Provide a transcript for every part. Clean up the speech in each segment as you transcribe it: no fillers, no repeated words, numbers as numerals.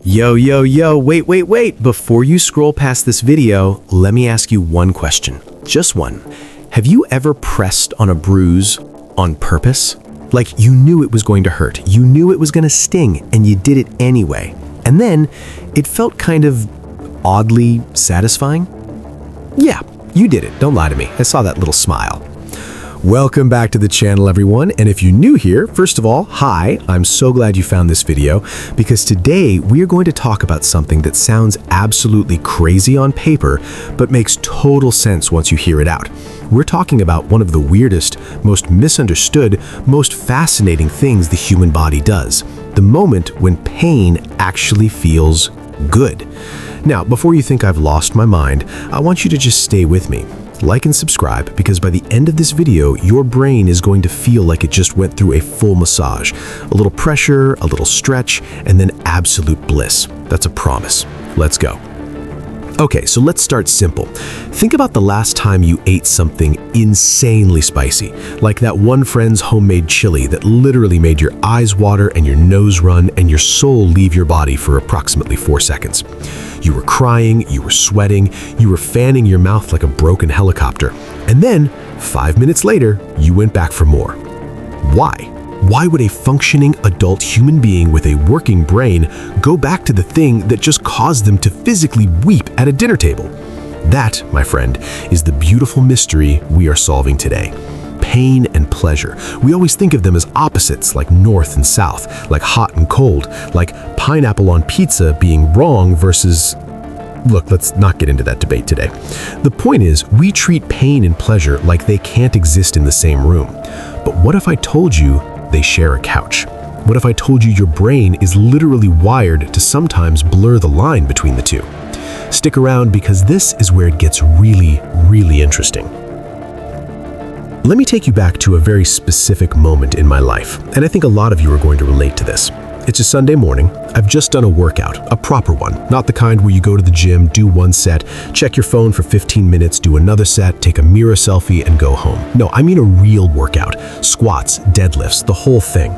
Yo, wait. Before you scroll past this video, let me ask you one question. Just one. Have you ever pressed on a bruise on purpose? Like you knew it was going to hurt, you knew it was going to sting, and you did it anyway. And then it felt kind of oddly satisfying? Yeah, you did it. Don't lie to me. I saw that little smile. Welcome back to the channel, everyone. And if you're new here, first of all, hi, I'm so glad you found this video because today we are going to talk about something that sounds absolutely crazy on paper, but makes total sense once you hear it out. We're talking about one of the weirdest, most misunderstood, most fascinating things the human body does. The moment when pain actually feels good. Now, before you think I've lost my mind, I want you to just stay with me. Like and subscribe because by the end of this video, your brain is going to feel like it just went through a full massage. A little pressure, a little stretch, and then absolute bliss. That's a promise. Let's go. Okay, so let's start simple. Think about the last time you ate something insanely spicy, like that one friend's homemade chili that literally made your eyes water and your nose run and your soul leave your body for approximately 4 seconds. You were crying, you were sweating, you were fanning your mouth like a broken helicopter. And then, 5 minutes later, you went back for more. Why? Why would a functioning adult human being with a working brain go back to the thing that just caused them to physically weep at a dinner table? That, my friend, is the beautiful mystery we are solving today. Pain and pleasure. We always think of them as opposites, like north and south, like hot and cold, like pineapple on pizza being wrong versus... Look, let's not get into that debate today. The point is, we treat pain and pleasure like they can't exist in the same room. But what if I told you they share a couch? What if I told you your brain is literally wired to sometimes blur the line between the two? Stick around because this is where it gets really, really interesting. Let me take you back to a very specific moment in my life, and I think a lot of you are going to relate to this. It's a Sunday morning. I've just done a workout, a proper one, not the kind where you go to the gym, do one set, check your phone for 15 minutes, do another set, take a mirror selfie, and go home. No, I mean a real workout. Squats, deadlifts, the whole thing.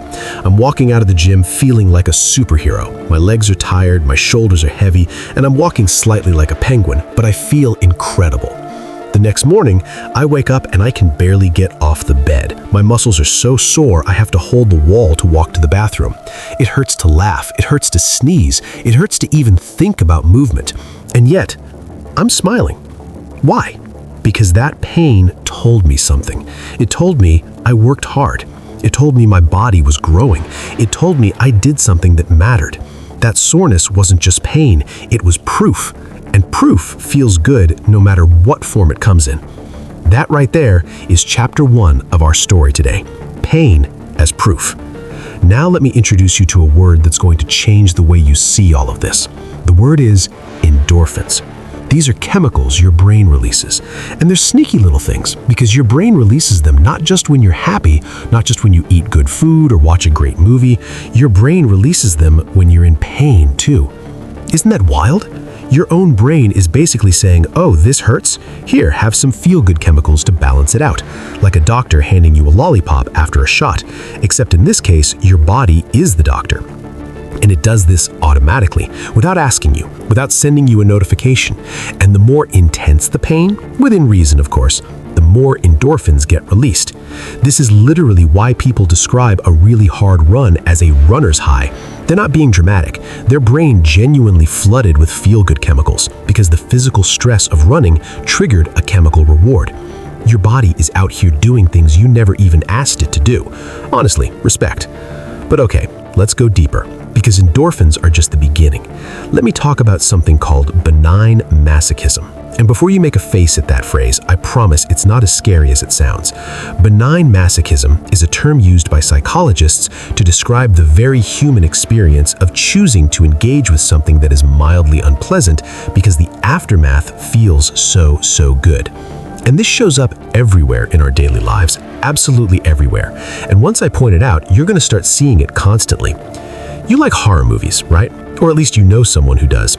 I'm walking out of the gym feeling like a superhero. My legs are tired, my shoulders are heavy, and I'm walking slightly like a penguin, but I feel incredible. The next morning, I wake up and I can barely get off the bed. My muscles are so sore, I have to hold the wall to walk to the bathroom. It hurts to laugh, it hurts to sneeze, it hurts to even think about movement. And yet, I'm smiling. Why? Because that pain told me something. It told me I worked hard. It told me my body was growing. It told me I did something that mattered. That soreness wasn't just pain, it was proof. And proof feels good no matter what form it comes in. That right there is chapter 1 of our story today, pain as proof. Now let me introduce you to a word that's going to change the way you see all of this. The word is endorphins. These are chemicals your brain releases. And they're sneaky little things because your brain releases them not just when you're happy, not just when you eat good food or watch a great movie. Your brain releases them when you're in pain too. Isn't that wild? Your own brain is basically saying, oh, this hurts? Here, have some feel-good chemicals to balance it out. Like a doctor handing you a lollipop after a shot. Except in this case, your body is the doctor. And it does this automatically, without asking you, without sending you a notification. And the more intense the pain, within reason of course, the more endorphins get released. This is literally why people describe a really hard run as a runner's high. They're not being dramatic. Their brain genuinely flooded with feel-good chemicals because the physical stress of running triggered a chemical reward. Your body is out here doing things you never even asked it to do. Honestly, respect. But okay, let's go deeper because endorphins are just the beginning. Let me talk about something called benign masochism. And before you make a face at that phrase, I promise it's not as scary as it sounds. Benign masochism is a term used by psychologists to describe the very human experience of choosing to engage with something that is mildly unpleasant because the aftermath feels so good. And this shows up everywhere in our daily lives, absolutely everywhere. And once I point it out, you're going to start seeing it constantly. You like horror movies, right? Or at least you know someone who does.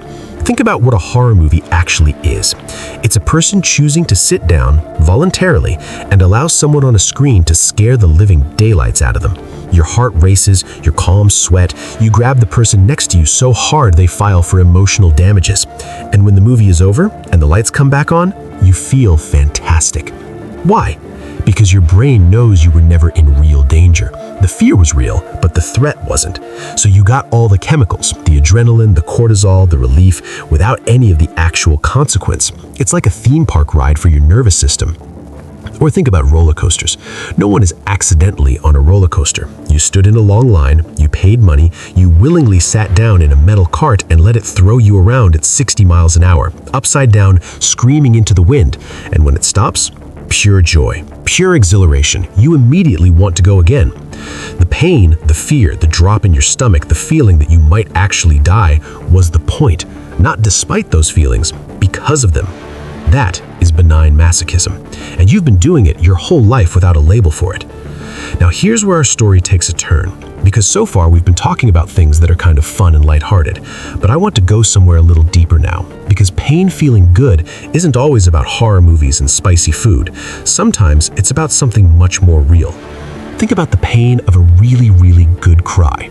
Think about what a horror movie actually is. It's a person choosing to sit down voluntarily and allow someone on a screen to scare the living daylights out of them. Your heart races, your palms sweat, you grab the person next to you so hard they file for emotional damages. And when the movie is over and the lights come back on, you feel fantastic. Why? Because your brain knows you were never in real danger. The fear was real, but the threat wasn't. So you got all the chemicals, the adrenaline, the cortisol, the relief, without any of the actual consequence. It's like a theme park ride for your nervous system. Or think about roller coasters. No one is accidentally on a roller coaster. You stood in a long line, you paid money, you willingly sat down in a metal cart and let it throw you around at 60 miles an hour, upside down, screaming into the wind. And when it stops, pure joy, pure exhilaration. You immediately want to go again. The pain, the fear, the drop in your stomach, the feeling that you might actually die was the point, not despite those feelings, because of them. That is benign masochism, and you've been doing it your whole life without a label for it. Now here's where our story takes a turn, because so far we've been talking about things that are kind of fun and lighthearted, but I want to go somewhere a little deeper now, because pain feeling good isn't always about horror movies and spicy food. Sometimes it's about something much more real. Think about the pain of a really, really good cry.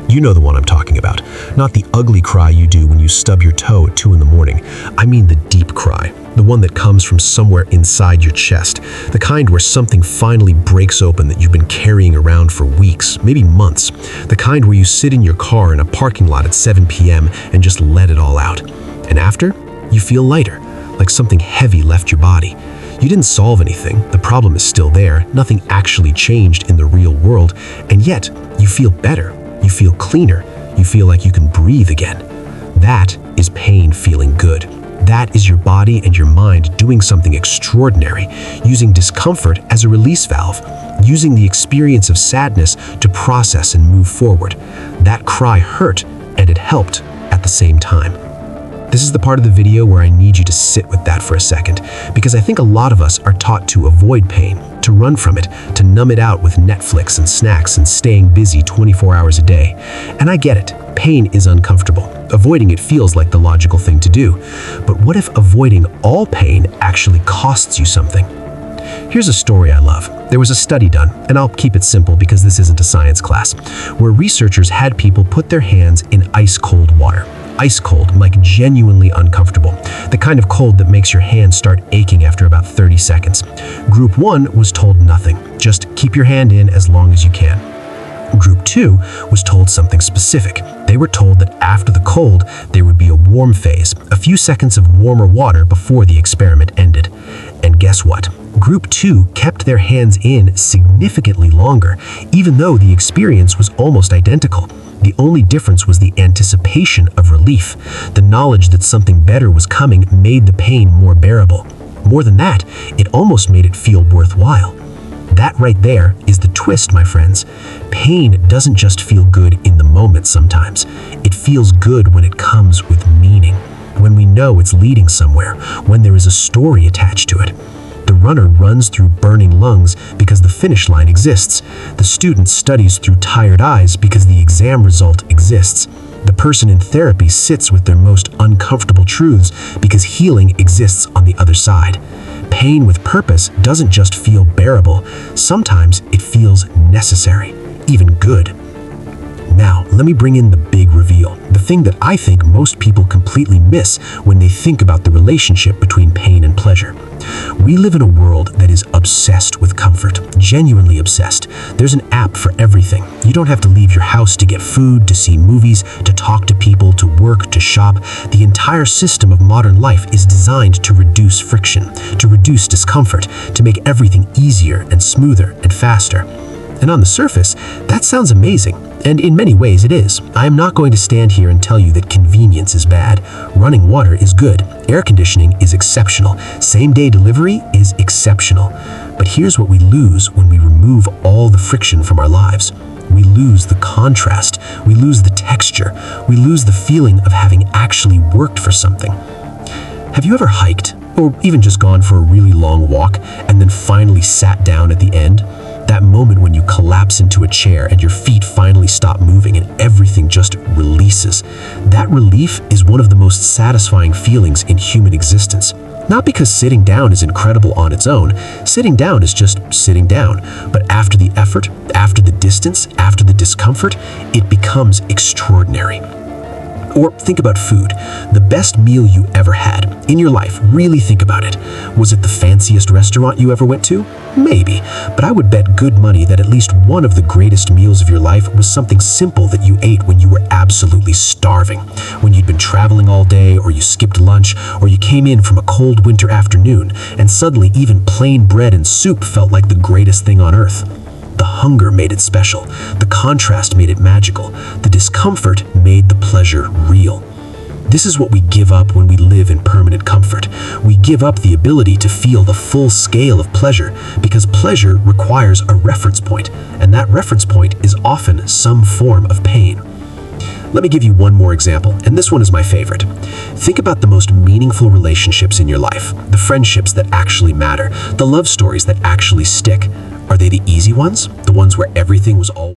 You know the one I'm talking about, not the ugly cry you do when you stub your toe at 2 in the morning. I mean the deep cry, the one that comes from somewhere inside your chest, the kind where something finally breaks open that you've been carrying around for weeks, maybe months, the kind where you sit in your car in a parking lot at 7 p.m. and just let it all out. And after, you feel lighter, like something heavy left your body. You didn't solve anything, the problem is still there, nothing actually changed in the real world, and yet you feel better. You feel cleaner. You feel like you can breathe again. That is pain feeling good. That is your body and your mind doing something extraordinary, using discomfort as a release valve, using the experience of sadness to process and move forward. That cry hurt, and it helped at the same time. This is the part of the video where I need you to sit with that for a second, because I think a lot of us are taught to avoid pain, to run from it, to numb it out with Netflix and snacks and staying busy 24 hours a day. And I get it, pain is uncomfortable. Avoiding it feels like the logical thing to do. But what if avoiding all pain actually costs you something? Here's a story I love. There was a study done, and I'll keep it simple because this isn't a science class, where researchers had people put their hands in ice-cold water. Ice cold, like genuinely uncomfortable. The kind of cold that makes your hands start aching after about 30 seconds. Group 1 was told nothing. Just keep your hand in as long as you can. Group 2 was told something specific. They were told that after the cold, there would be a warm phase, a few seconds of warmer water before the experiment ended. And guess what? Group 2 kept their hands in significantly longer, even though the experience was almost identical. The only difference was the anticipation of relief. The knowledge that something better was coming made the pain more bearable. More than that, it almost made it feel worthwhile. That right there is the twist, my friends. Pain doesn't just feel good in the moment sometimes. It feels good when it comes with meaning, when we know it's leading somewhere, when there is a story attached to it. The runner runs through burning lungs because the finish line exists. The student studies through tired eyes because the exam result exists. The person in therapy sits with their most uncomfortable truths because healing exists on the other side. Pain with purpose doesn't just feel bearable. Sometimes it feels necessary, even good. Now, let me bring in the big reveal, the thing that I think most people completely miss when they think about the relationship between pain and pleasure. We live in a world that is obsessed with comfort, genuinely obsessed. There's an app for everything. You don't have to leave your house to get food, to see movies, to talk to people, to work, to shop. The entire system of modern life is designed to reduce friction, to reduce discomfort, to make everything easier and smoother and faster. And on the surface, that sounds amazing. And in many ways it is. I am not going to stand here and tell you that convenience is bad. Running water is good. Air conditioning is exceptional. Same-day delivery is exceptional. But here's what we lose when we remove all the friction from our lives. We lose the contrast. We lose the texture. We lose the feeling of having actually worked for something. Have you ever hiked, or even just gone for a really long walk, and then finally sat down at the end? That moment when you collapse into a chair and your feet finally stop moving and everything just releases. That relief is one of the most satisfying feelings in human existence. Not because sitting down is incredible on its own. Sitting down is just sitting down. But after the effort, after the distance, after the discomfort, it becomes extraordinary. Or think about food. The best meal you ever had in your life, really think about it. Was it the fanciest restaurant you ever went to? Maybe, but I would bet good money that at least one of the greatest meals of your life was something simple that you ate when you were absolutely starving. When you'd been traveling all day, or you skipped lunch, or you came in from a cold winter afternoon, and suddenly even plain bread and soup felt like the greatest thing on earth. The hunger made it special. The contrast made it magical. The discomfort made the pleasure real. This is what we give up when we live in permanent comfort. We give up the ability to feel the full scale of pleasure because pleasure requires a reference point, and that reference point is often some form of pain. Let me give you one more example, and this one is my favorite. Think about the most meaningful relationships in your life, the friendships that actually matter, the love stories that actually stick. Are they the easy ones? The ones where everything was all